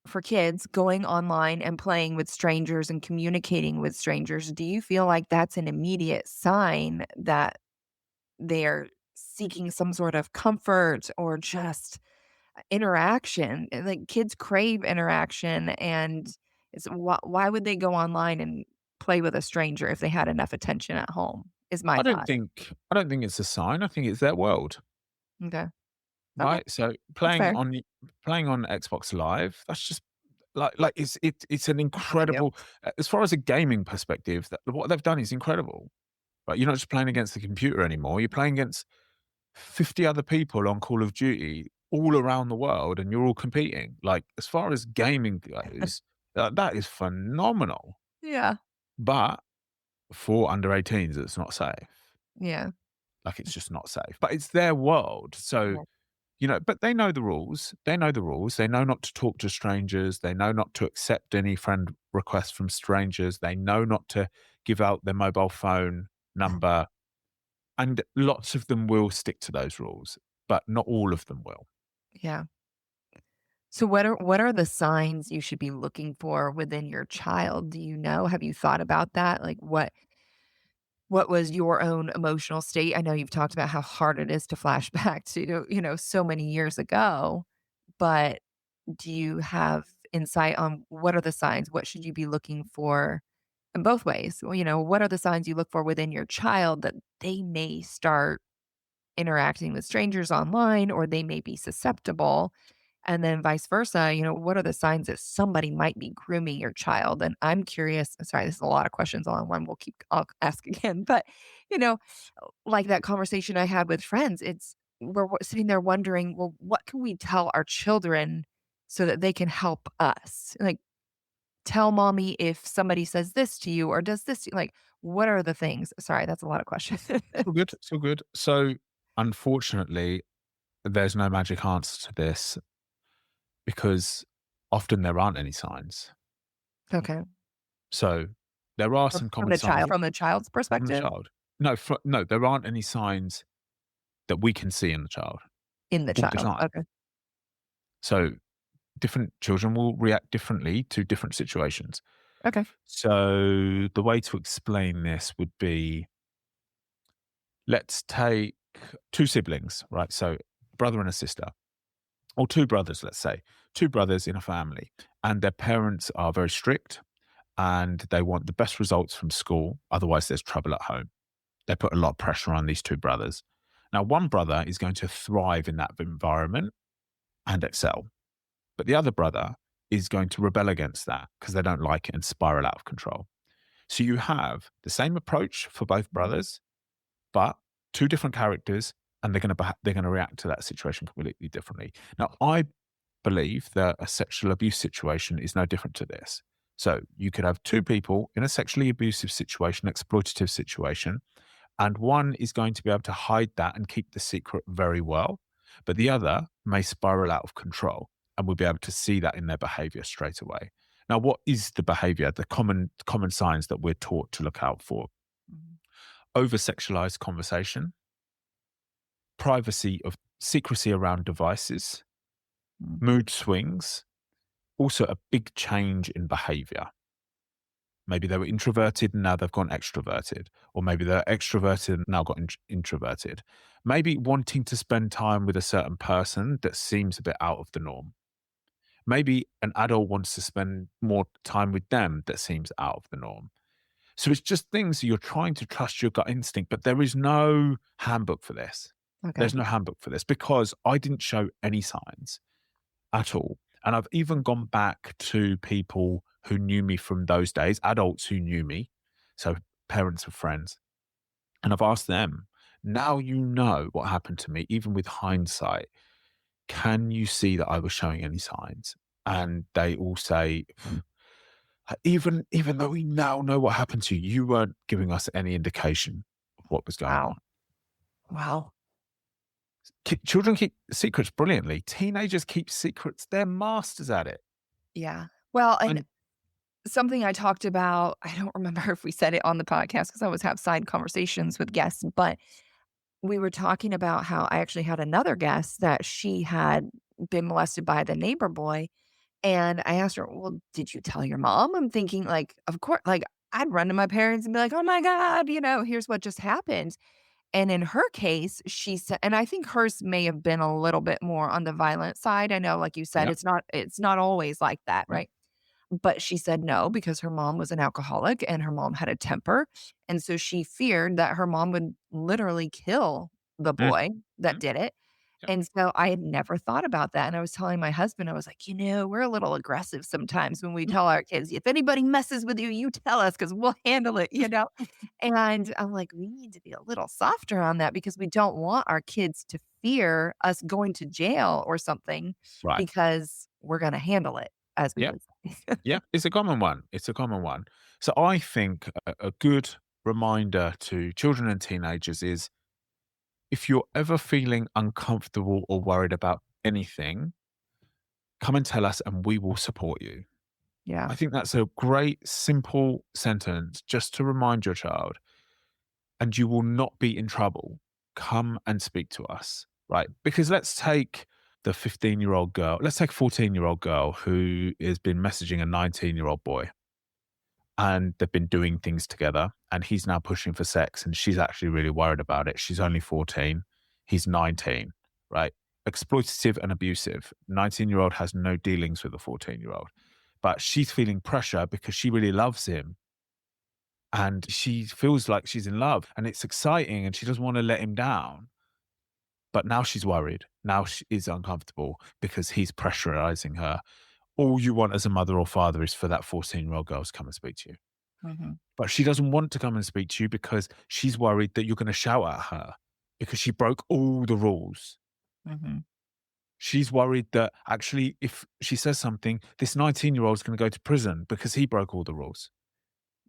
Speaker 2: for kids going online and playing with strangers and communicating with strangers, do you feel like that's an immediate sign that they're seeking some sort of comfort or just interaction? Like kids crave interaction, and why would they go online and play with a stranger if they had enough attention at home? Is my thought.
Speaker 1: I don't think it's a sign. I think it's their world.
Speaker 2: Okay. Okay.
Speaker 1: Right? So
Speaker 2: That's fair.
Speaker 1: playing on Xbox Live, that's just it's an
Speaker 2: That's what they do.
Speaker 1: incredible as far as a gaming perspective, that what they've done is incredible. Right? You're not just playing against the computer anymore. You're playing against 50 other people on Call of Duty all around the world and you're all competing. Like as far as gaming goes, that is phenomenal.
Speaker 2: Yeah.
Speaker 1: But for under 18s, it's not safe.
Speaker 2: Yeah.
Speaker 1: Like it's just not safe. But it's their world. So
Speaker 2: Yeah.
Speaker 1: you know, but they know the rules. They know the rules. They know not to talk to strangers. They know not to accept any friend requests from strangers. They know not to give out their mobile phone number. And lots of them will stick to those rules, but not all of them will.
Speaker 2: Yeah. So what are the signs you should be looking for within your child? Do you know? Have you thought about that? Like what was your own emotional state? I know you've talked about how hard it is to flash back to, so many years ago, but do you have insight on what are the signs? What should you be looking for in both ways? Well, what are the signs you look for within your child that they may start interacting with strangers online or they may be susceptible? And then vice versa, what are the signs that somebody might be grooming your child? And I'm curious. Sorry, this is a lot of questions all in one. I'll ask again. But, you know, like that conversation I had with friends, we're sitting there wondering, well, what can we tell our children so that they can help us? Like, tell mommy if somebody says this to you or does this to you. Like, what are the things? Sorry, that's a lot of questions.
Speaker 1: It's all good. It's all good. So, unfortunately, there's no magic answer to this because often there aren't any signs.
Speaker 2: Okay.
Speaker 1: So, there are some
Speaker 2: From
Speaker 1: common
Speaker 2: the
Speaker 1: signs
Speaker 2: child, from the child's
Speaker 1: from the
Speaker 2: perspective
Speaker 1: child. No, there aren't any signs that we can see in the child
Speaker 2: in the
Speaker 1: all the
Speaker 2: child.
Speaker 1: time.
Speaker 2: Okay.
Speaker 1: So, different children will react differently to different situations.
Speaker 2: Okay.
Speaker 1: So, the way to explain this would be, let's take two siblings, right? So, brother and a sister, or two brothers, let's say, two brothers in a family, and their parents are very strict and they want the best results from school. Otherwise, there's trouble at home. They put a lot of pressure on these two brothers. Now, one brother is going to thrive in that environment and excel, but the other brother is going to rebel against that because they don't like it and spiral out of control. So you have the same approach for both
Speaker 2: Mhm.
Speaker 1: brothers, but two different characters, and they're going to react to that situation completely differently. Now, I believe that a sexual abuse situation is no different to this. So you could have two people in a sexually abusive situation, exploitative situation, and one is going to be able to hide that and keep the secret very well, but the other may spiral out of control, and we'll be able to see that in their behavior straight away. Now, what is the behavior, the common signs that we're taught to look out for?
Speaker 2: Mhm.
Speaker 1: Over sexualized conversation, privacy of secrecy around devices,
Speaker 2: Mhm.
Speaker 1: mood swings, also a big change in behavior. Maybe they were introverted and now they've gone extroverted, or maybe they're extroverted and now got introverted. Maybe wanting to spend time with a certain person that seems a bit out of the norm. Maybe an adult wants to spend more time with them that seems out of the norm. So it's just things you're trying to trust your gut instinct, but there is no handbook for this.
Speaker 2: Okay.
Speaker 1: There's no handbook for this because I didn't show any signs at all. And I've even gone back to people who knew me from those days, adults who knew me, so parents of friends, and I've asked them, now you know what happened to me, even with hindsight, can you see that I was showing any signs? And they all say, even though we now know what happened to you, you weren't giving us any indication of what was going on.
Speaker 2: Wow. Wow.
Speaker 1: Children keep secrets brilliantly. Teenagers keep secrets. They're masters at it.
Speaker 2: Yeah. Well, and
Speaker 1: And
Speaker 2: something I talked about, I don't remember if we said it on the podcast because I always have side conversations with guests, but we were talking about how I actually had another guest that she had been molested by the neighbor boy. And I asked her, well, did you tell your mom? I'm thinking, like, of course, like, I'd run to my parents and be like, oh my God, here's what just happened. And in her case, she said, and I think hers may have been a little bit more on the violent side. I know, like you said,
Speaker 1: yeah,
Speaker 2: it's not always like that,
Speaker 1: yeah,
Speaker 2: right? But she said no because her mom was an alcoholic and her mom had a temper. And so she feared that her mom would literally kill the
Speaker 1: mm,
Speaker 2: boy that
Speaker 1: mm,
Speaker 2: did it.
Speaker 1: yeah,
Speaker 2: And so I had never thought about that. And I was telling my husband, I was like, we're a little aggressive sometimes when we
Speaker 1: mm,
Speaker 2: tell our kids, if anybody messes with you, you tell us because we'll handle it. And I'm like, we need to be a little softer on that because we don't want our kids to fear us going to jail or something
Speaker 1: right.
Speaker 2: because we're going to handle it, as we
Speaker 1: Yeah,
Speaker 2: would say.
Speaker 1: yeah. It's a common one. It's a common one. So I think a good reminder to children and teenagers is if you're ever feeling uncomfortable or worried about anything, come and tell us and we will support you.
Speaker 2: Yeah.
Speaker 1: I think that's a great, simple sentence just to remind your child, and you will not be in trouble. Come and speak to us, right? Because let's take the 15-year-old girl, let's take a 14-year-old girl who has been messaging a 19-year-old boy and they've been doing things together and he's now pushing for sex and she's actually really worried about it. She's only 14, he's 19, right? Exploitative and abusive. 19-year-old has no dealings with a 14-year-old, but she's feeling pressure because she really loves him and she feels like she's in love and it's exciting and she doesn't want to let him down. But now she's worried. Now she is uncomfortable because he's pressurizing her. All you want as a mother or father is for that 14-year-old girl to come and speak to you.
Speaker 2: Mhm.
Speaker 1: But she doesn't want to come and speak to you because she's worried that you're going to shout at her because she broke all the rules.
Speaker 2: Mhm.
Speaker 1: She's worried that actually, if she says something, this 19-year-old is going to go to prison because he broke all the rules.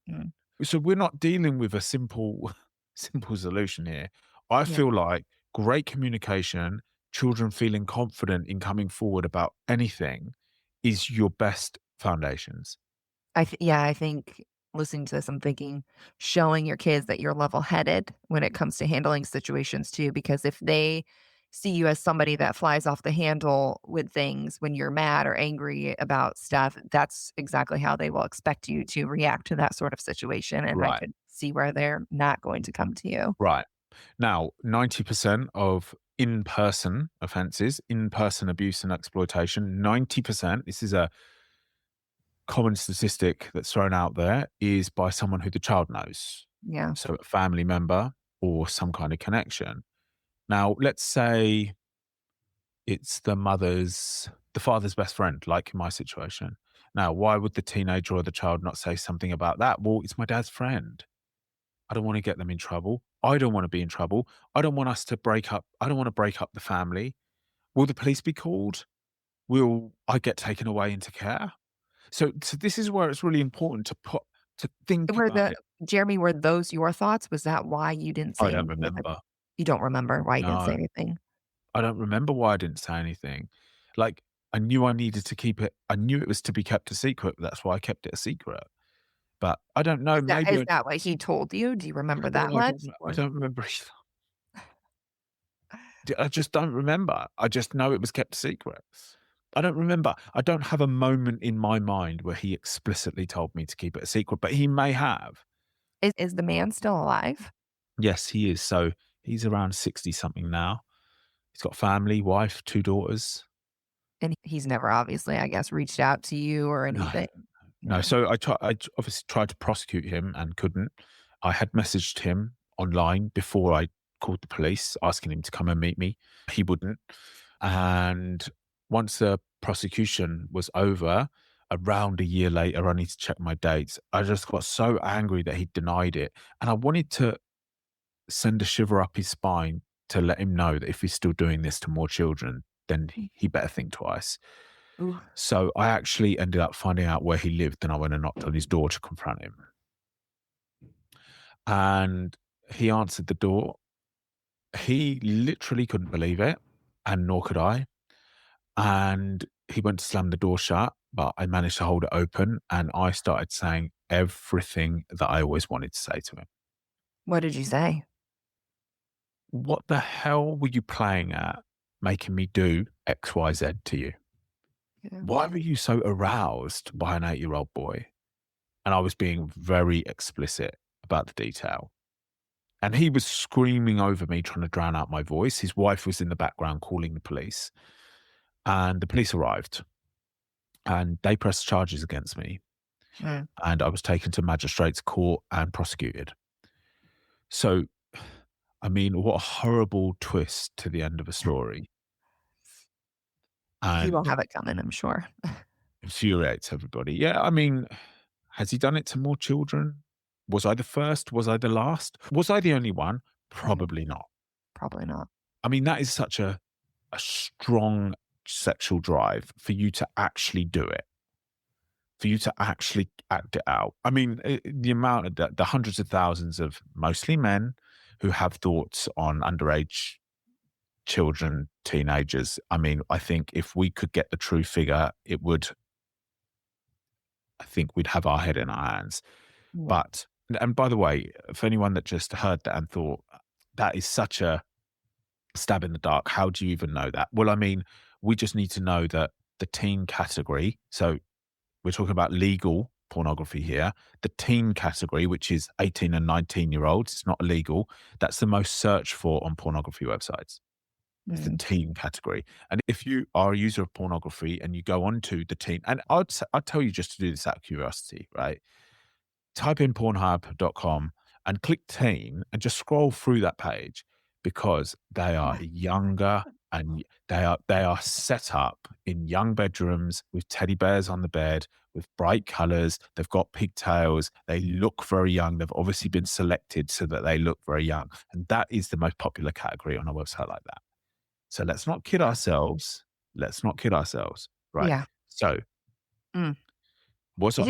Speaker 2: Mm.
Speaker 1: So we're not dealing with a simple, simple solution here. I
Speaker 2: Yeah.
Speaker 1: feel like great communication, children feeling confident in coming forward about anything is your best foundations.
Speaker 2: I think listening to this, I'm thinking showing your kids that you're level-headed when it comes to handling situations too, because if they see you as somebody that flies off the handle with things when you're mad or angry about stuff, that's exactly how they will expect you to react to that sort of situation, and I
Speaker 1: Right.
Speaker 2: could see where they're not going to come to you.
Speaker 1: Right. Now, 90% of in-person offenses, in-person abuse and exploitation, 90%, this is a common statistic that's thrown out there, is by someone who the child knows.
Speaker 2: Yeah.
Speaker 1: So a family member or some kind of connection. Now, let's say it's the father's best friend, like in my situation. Now, why would the teenager or the child not say something about that? Well, it's my dad's friend. I don't want to get them in trouble. I don't want to be in trouble. I don't want us to break up. I don't want to break up the family. Will the police be called? Will I get taken away into care? So this is where it's really important to think
Speaker 2: Were
Speaker 1: about
Speaker 2: the
Speaker 1: it.
Speaker 2: Jeremy, were those your thoughts? Was that why you didn't
Speaker 1: I
Speaker 2: say
Speaker 1: don't
Speaker 2: anything?
Speaker 1: remember.
Speaker 2: You don't remember why you didn't say
Speaker 1: No,
Speaker 2: anything?
Speaker 1: I don't remember why I didn't say anything. Like, I knew I needed to keep it. I knew it was to be kept a secret. That's why I kept it a secret. But I don't know. Maybe
Speaker 2: Is that what he told you? Do you remember that
Speaker 1: well, I
Speaker 2: much?
Speaker 1: don't. I
Speaker 2: Or
Speaker 1: don't remember either. I just don't remember. I just know it was kept secret. I don't remember. I don't have a moment in my mind where he explicitly told me to keep it a secret, but he may have.
Speaker 2: is the man still alive?
Speaker 1: Yes, he is. So he's around 60 something now. He's got family, wife, 2 daughters.
Speaker 2: And he's never obviously, I guess, reached out to you or
Speaker 1: No,
Speaker 2: anything?
Speaker 1: no.
Speaker 2: Yeah.
Speaker 1: So I obviously tried to prosecute him and couldn't. I had messaged him online before I called the police asking him to come and meet me. He wouldn't. And once the prosecution was over, around a year later, I need to check my dates. I just got so angry that he denied it. And I wanted to send a shiver up his spine to let him know that if he's still doing this to more children, then he better think twice.
Speaker 2: Ooh.
Speaker 1: So I actually ended up finding out where he lived and I went and knocked on his door to confront him. And he answered the door. He literally couldn't believe it, and nor could I. And he went to slam the door shut, but I managed to hold it open and I started saying everything that I always wanted to say to him.
Speaker 2: What did you say?
Speaker 1: What the hell were you playing at making me do XYZ to you?
Speaker 2: Yeah.
Speaker 1: Why were you so aroused by an 8-year-old boy? And I was being very explicit about the detail. And he was screaming over me, trying to drown out my voice. His wife was in the background calling the police. And the police arrived and they pressed charges against me.
Speaker 2: Mm.
Speaker 1: And I was taken to magistrates court and prosecuted. So, I mean, what a horrible twist to the end of a story.
Speaker 2: He will
Speaker 1: And
Speaker 2: have it coming, I'm sure.
Speaker 1: infuriates everybody. Yeah, I mean, has he done it to more children? Was I the first? Was I the last? Was I the only one?
Speaker 2: Yeah,
Speaker 1: Probably not.
Speaker 2: probably not.
Speaker 1: I mean, that is such a strong sexual drive for you to actually do it, for you to actually act it out. I mean, the amount of the hundreds of thousands of mostly men who have thoughts on underage children, teenagers. I mean, I think if we could get the true figure, I think we'd have our head in our hands.
Speaker 2: Yeah.
Speaker 1: But, and by the way, for anyone that just heard that and thought, that is such a stab in the dark, how do you even know that? Well, I mean, we just need to know that the teen category, so we're talking about legal pornography here, the teen category, which is 18 and 19-year-olds, it's not illegal, that's the most searched for on pornography websites. It's the
Speaker 2: Mm.
Speaker 1: teen category. And if you are a user of pornography and you go on to the teen, and I'd tell you just to do this out of curiosity, right? Type in pornhub.com and click teen and just scroll through that page. because they are younger and they are set up in young bedrooms with teddy bears on the bed with bright colors. They've got pigtails. They look very young. They've obviously been selected so that they look very young. And that is the most popular category on a website like that. So let's not kid ourselves. Let's not kid ourselves. Right.
Speaker 2: Yeah.
Speaker 1: So
Speaker 2: Mm.
Speaker 1: what's up?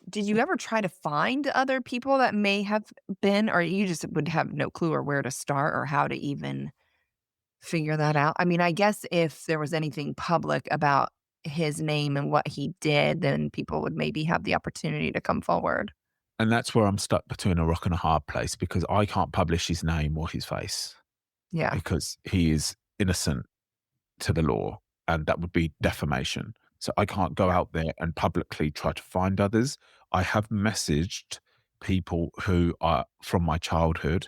Speaker 2: Did you ever try to find other people that may have been, or you just would have no clue or where to start or how to even figure that out? I mean, I guess if there was anything public about his name and what he did, then people would maybe have the opportunity to come forward.
Speaker 1: And that's where I'm stuck between a rock and a hard place because I can't publish his name or his face
Speaker 2: Yeah.
Speaker 1: because he is innocent to the law, and that would be defamation. So I can't go
Speaker 2: Yeah.
Speaker 1: out there and publicly try to find others. I have messaged people who are from my childhood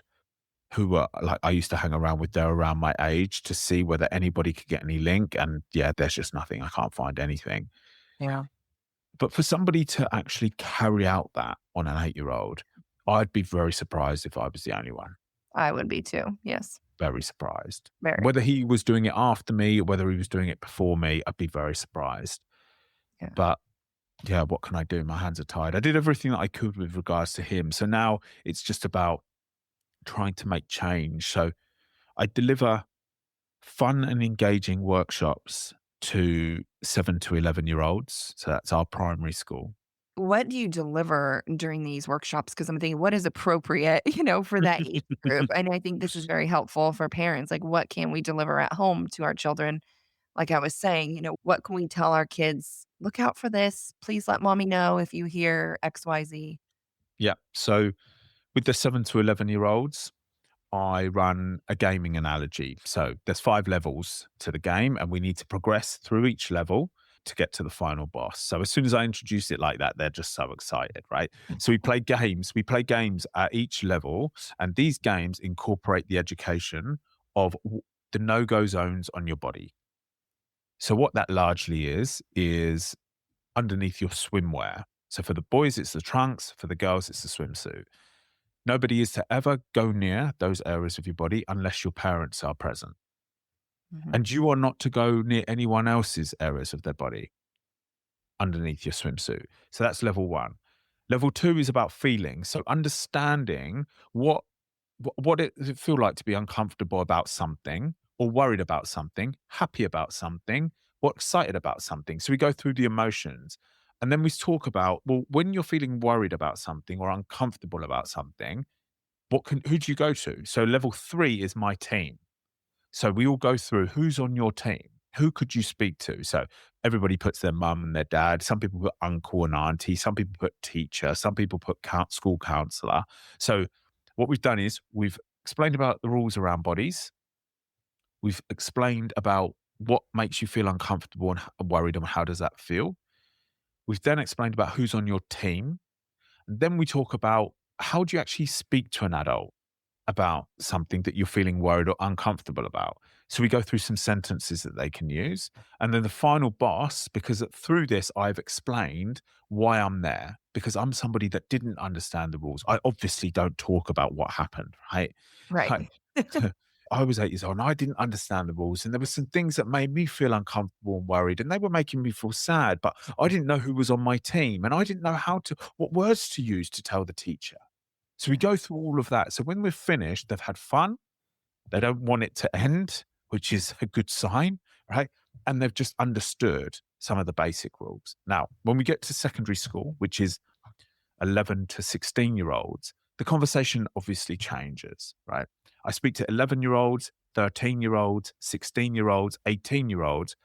Speaker 1: who were like I used to hang around with, they're around my age to see whether anybody could get any link. And yeah, there's just nothing. I can't find anything.
Speaker 2: Yeah.
Speaker 1: But for somebody to actually carry out that on an 8-year-old, I'd be very surprised if I was the only one.
Speaker 2: I would be too. Yes.
Speaker 1: Very surprised.
Speaker 2: Very.
Speaker 1: Whether he was doing it after me, or whether he was doing it before me, I'd be very surprised.
Speaker 2: Yeah.
Speaker 1: But yeah, what can I do? My hands are tied. I did everything that I could with regards to him. So now it's just about trying to make change. So I deliver fun and engaging workshops to 7 to 11-year-olds. So that's our primary school.
Speaker 2: What do you deliver during these workshops? Because I'm thinking, what is appropriate, for that age group? And I think this is very helpful for parents. Like, what can we deliver at home to our children? Like I was saying, what can we tell our kids? Look out for this. Please let mommy know if you hear XYZ.
Speaker 1: Yeah. So with the 7 to 11-year-olds, I run a gaming analogy. So there's 5 levels to the game, and we need to progress through each level to get to the final boss. So as soon as I introduce it like that, they're just so excited, right? So we play games. We play games at each level, and these games incorporate the education of the no-go zones on your body. So what that largely is underneath your swimwear. So for the boys, it's the trunks. For the girls, it's the swimsuit. Nobody is to ever go near those areas of your body unless your parents are present.
Speaker 2: Mhm.
Speaker 1: And you are not to go near anyone else's areas of their body underneath your swimsuit. So that's level 1. Level 2 is about feelings. So understanding what it does it feel like to be uncomfortable about something or worried about something, happy about something, or excited about something. So we go through the emotions. And then we talk about, well, when you're feeling worried about something or uncomfortable about something, who do you go to? So level 3 is my team. So we all go through who's on your team. Who could you speak to? So everybody puts their mum and their dad. Some people put uncle and auntie. Some people put teacher. Some people put school counselor. So what we've done is we've explained about the rules around bodies. We've explained about what makes you feel uncomfortable and worried and how does that feel. We've then explained about who's on your team. And then we talk about how do you actually speak to an adult about something that you're feeling worried or uncomfortable about. So we go through some sentences that they can use. And then the final boss, because through this, I've explained why I'm there, because I'm somebody that didn't understand the rules. I obviously don't talk about what happened, right?
Speaker 2: Right.
Speaker 1: Like, I was 8 years old and I didn't understand the rules. And there were some things that made me feel uncomfortable and worried, and they were making me feel sad, but I didn't know who was on my team. And I didn't know what words to use to tell the teacher. So we go through all of that. So when we're finished, they've had fun. They don't want it to end, which is a good sign, right? And they've just understood some of the basic rules. Now, when we get to secondary school, which is 11 to 16-year-olds, the conversation obviously changes, right? I speak to 11-year-olds, 13-year-olds, 16-year-olds, 18-year-olds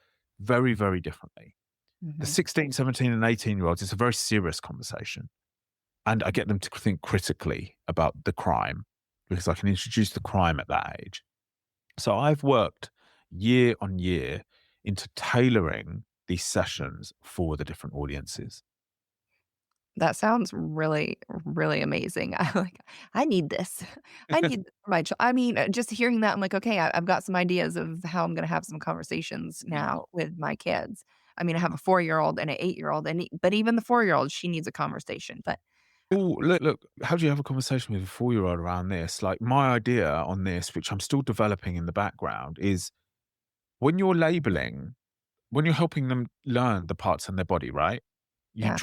Speaker 1: very, very differently. The
Speaker 2: Mhm.
Speaker 1: 16, 17, and 18-year-olds, it's a very serious conversation. And I get them to think critically about the crime because I can introduce the crime at that age. So I've worked year on year into tailoring these sessions for the different audiences.
Speaker 2: That sounds really, really amazing. I need this. I need this for my child. I mean, just hearing that, I'm like, okay, I've got some ideas of how I'm going to have some conversations now with my kids. I mean, I have a 4-year-old and an 8-year-old, but even the 4-year-old, she needs a conversation. But
Speaker 1: Oh, look, how do you have a conversation with a 4-year-old around this? Like, my idea on this, which I'm still developing in the background, is when you're labeling, when you're helping them learn the parts in their body, right?
Speaker 2: Yeah,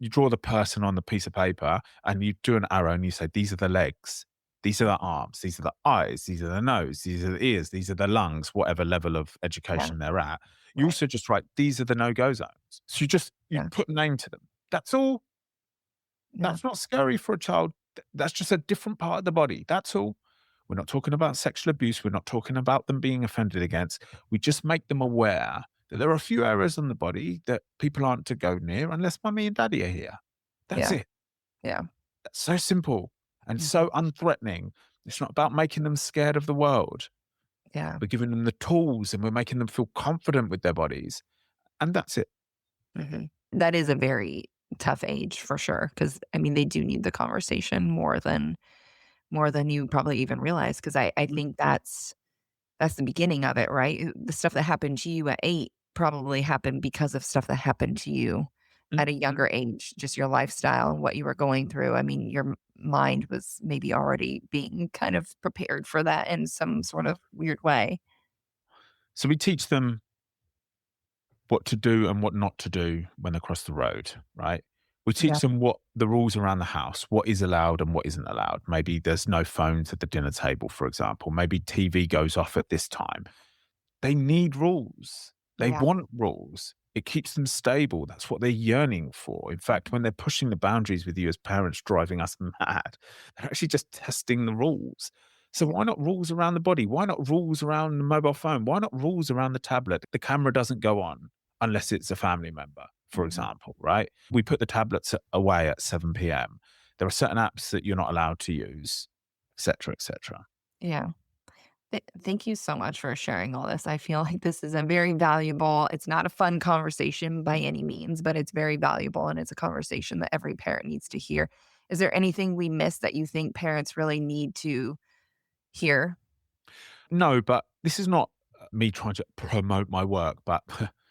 Speaker 1: You draw the person on the piece of paper and you do an arrow and you say, these are the legs, these are the arms, these are the eyes, these are the nose, these are the ears, these are the lungs, whatever level of
Speaker 2: yeah,
Speaker 1: education they're at. You
Speaker 2: right,
Speaker 1: also just write, these are the no-go zones. So you
Speaker 2: yeah,
Speaker 1: put a name to them. That's all.
Speaker 2: yeah,
Speaker 1: That's not scary for a child. That's just a different part of the body. That's all. We're not talking about sexual abuse. We're not talking about them being offended against. We just make them aware that there are a few areas in the body that people aren't to go near unless mummy and daddy are here. That's
Speaker 2: yeah,
Speaker 1: it.
Speaker 2: yeah,
Speaker 1: That's so simple and
Speaker 2: mhm,
Speaker 1: so unthreatening. It's not about making them scared of the world.
Speaker 2: yeah,
Speaker 1: We're giving them the tools and we're making them feel confident with their bodies. And that's it.
Speaker 2: mhm. That is a very tough age for sure, because I mean, they do need the conversation more than you probably even realize. Because I
Speaker 1: Mm,
Speaker 2: think that's the beginning of it, right? The stuff that happened to you at 8 probably happened because of stuff that happened to you
Speaker 1: mm.
Speaker 2: at a younger age, just your lifestyle and what you were going through. I mean, your mind was maybe already being kind of prepared for that in some sort of weird way.
Speaker 1: So we teach them what to do and what not to do when they cross the road, right? We
Speaker 2: Yeah,
Speaker 1: teach them what the rules around the house, what is allowed and what isn't allowed. Maybe there's no phones at the dinner table, for example. Maybe TV goes off at this time. They need rules. They
Speaker 2: yeah,
Speaker 1: want rules. It keeps them stable. That's what they're yearning for. In fact, when they're pushing the boundaries with you as parents, driving us mad, they're actually just testing the rules. So
Speaker 2: yeah,
Speaker 1: why not rules around the body? Why not rules around the mobile phone? Why not rules around the tablet? The camera doesn't go on unless it's a family member, for
Speaker 2: mhm,
Speaker 1: example, right? We put the tablets away at 7 p.m. There are certain apps that you're not allowed to use, etc., etc.
Speaker 2: yeah. Thank you so much for sharing all this. I feel like this is a very valuable, it's not a fun conversation by any means, but it's very valuable and it's a conversation that every parent needs to hear. Is there anything we missed that you think parents really need to hear?
Speaker 1: No, but this is not me trying to promote my work, but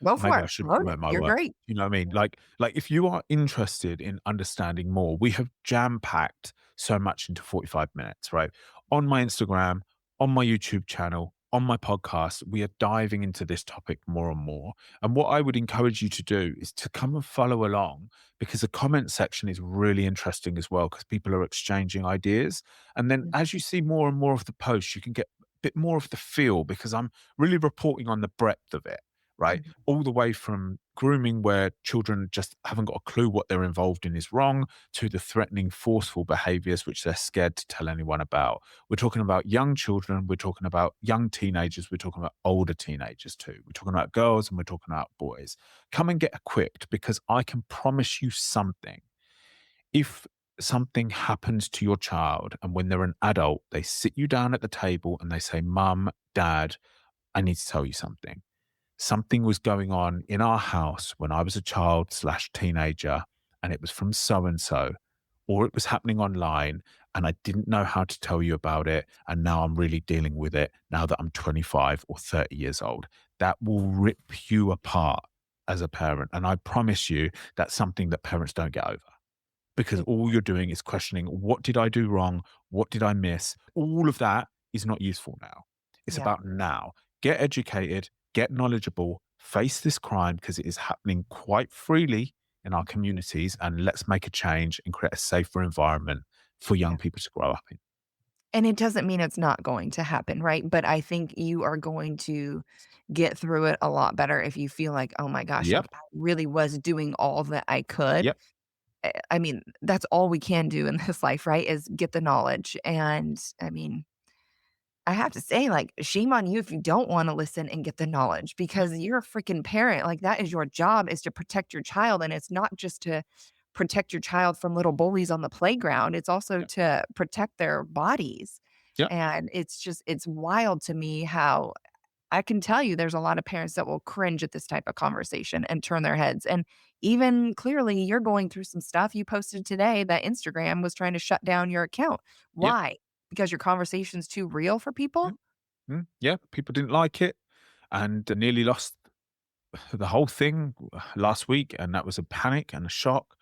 Speaker 2: Go for
Speaker 1: maybe
Speaker 2: it.
Speaker 1: I should
Speaker 2: Promote it.
Speaker 1: promote my
Speaker 2: You're
Speaker 1: work.
Speaker 2: great.
Speaker 1: You know what I mean? Like if you are interested in understanding more, we have jam-packed so much into 45 minutes, right? On my Instagram, on my YouTube channel, on my podcast, we are diving into this topic more and more. And what I would encourage you to do is to come and follow along because the comment section is really interesting as well because people are exchanging ideas. And then
Speaker 2: Mm,
Speaker 1: as you see more and more of the posts, you can get bit more of the feel because I'm really reporting on the breadth of it, right?
Speaker 2: mhm.
Speaker 1: All the way from grooming, where children just haven't got a clue what they're involved in is wrong, to the threatening, forceful behaviors which they're scared to tell anyone about. We're talking about young children, we're talking about young teenagers, we're talking about older teenagers too. We're talking about girls and we're talking about boys. Come and get equipped because I can promise you something. If something happens to your child and when they're an adult, they sit you down at the table and they say, Mum, Dad, I need to tell you something. Something was going on in our house when I was a child slash teenager, and it was from so and so, or it was happening online, and I didn't know how to tell you about it. And now I'm really dealing with it now that I'm 25 or 30 years old. That will rip you apart as a parent. And I promise you, that's something that parents don't get over because
Speaker 2: Yeah,
Speaker 1: all you're doing is questioning, what did I do wrong? What did I miss? All of that is not useful now. It's
Speaker 2: yeah,
Speaker 1: about now. Get educated, get knowledgeable, face this crime because it is happening quite freely in our communities. And let's make a change and create a safer environment for
Speaker 2: yeah.
Speaker 1: young people to grow up in.
Speaker 2: And it doesn't mean it's not going to happen, right? But I think you are going to get through it a lot better if you feel like, oh my gosh,
Speaker 1: Yep.
Speaker 2: like I really was doing all that I could.
Speaker 1: Yep.
Speaker 2: I mean, that's all we can do in this life, right? Is get the knowledge. And I mean, I have to say, like, shame on you if you don't want to listen and get the knowledge because you're a freaking parent. Like, that is your job is to protect your child. And it's not just to protect your child from little bullies on the playground, it's also
Speaker 1: Yep.
Speaker 2: to protect their bodies.
Speaker 1: Yep.
Speaker 2: And it's wild to me how I can tell you there's a lot of parents that will cringe at this type of conversation and turn their heads. And even clearly, you're going through some stuff. You posted today that Instagram was trying to shut down your account.
Speaker 1: Yep.
Speaker 2: Why? Because your conversation's too real for people?
Speaker 1: Yep. Yeah. People didn't like it and nearly lost the whole thing last week. And that was a panic and a shock.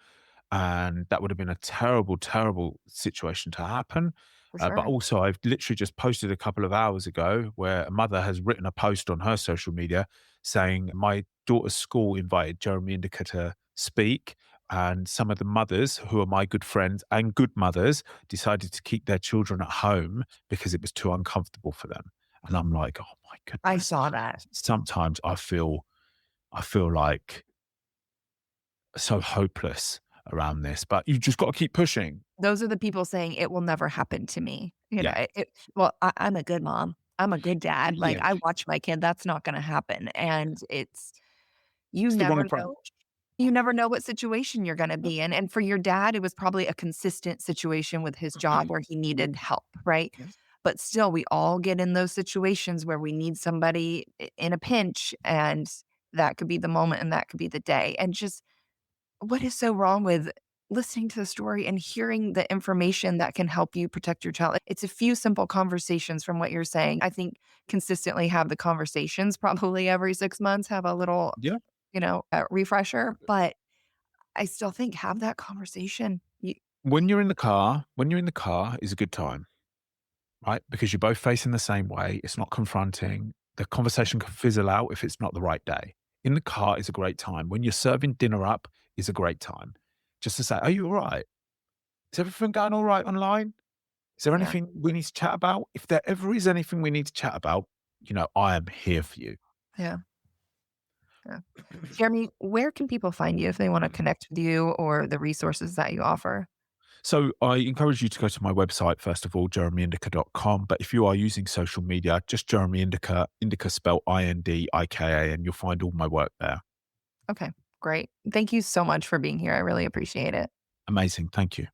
Speaker 1: And that would have been a terrible, terrible situation to happen.
Speaker 2: For
Speaker 1: But
Speaker 2: sure.
Speaker 1: also, I've literally just posted a couple of hours ago where a mother has written a post on her social media saying, my daughter's school invited Jeremy Indika to speak. And some of the mothers, who are my good friends and good mothers, decided to keep their children at home because it was too uncomfortable for them. And I'm like, oh my
Speaker 2: I
Speaker 1: goodness.
Speaker 2: saw that.
Speaker 1: Sometimes I feel like so hopeless around this, but you just got to keep pushing.
Speaker 2: Those are the people saying, "It will never happen to me."
Speaker 1: Yeah.
Speaker 2: Well, I'm a good mom. I'm a good dad. Like,
Speaker 1: Yeah.
Speaker 2: I watch my kid. That's not gonna happen, and you
Speaker 1: It's the wrong
Speaker 2: never know
Speaker 1: approach.
Speaker 2: you never know what situation you're gonna be in, and for your dad, it was probably a consistent situation with his job where he needed help, right?
Speaker 1: Yes.
Speaker 2: But still, we all get in those situations where we need somebody in a pinch, and that could be the moment, and that could be the day, and just what is so wrong with listening to the story and hearing the information that can help you protect your child? It's a few simple conversations from what you're saying. I think consistently have the conversations probably every 6 months, have a little,
Speaker 1: Yeah.
Speaker 2: refresher, but I still think have that conversation. You
Speaker 1: When you're in the car is a good time, right? Because you're both facing the same way. It's not confronting. The conversation can fizzle out if it's not the right day. In the car is a great time. When you're serving dinner up is a great time. Just to say, are you all right? Is everything going all right online? Is there
Speaker 2: yeah,
Speaker 1: anything we need to chat about? If there ever is anything we need to chat about, I am here for you.
Speaker 2: yeah, yeah. Jeremy, where can people find you if they wanna connect with you or the resources that you offer?
Speaker 1: So I encourage you to go to my website, first of all, jeremyindika.com. But if you are using social media, just Jeremy Indika, Indica spelled Indika, and you'll find all my work there.
Speaker 2: Okay, great. Thank you so much for being here. I really appreciate it.
Speaker 1: Amazing. Thank you.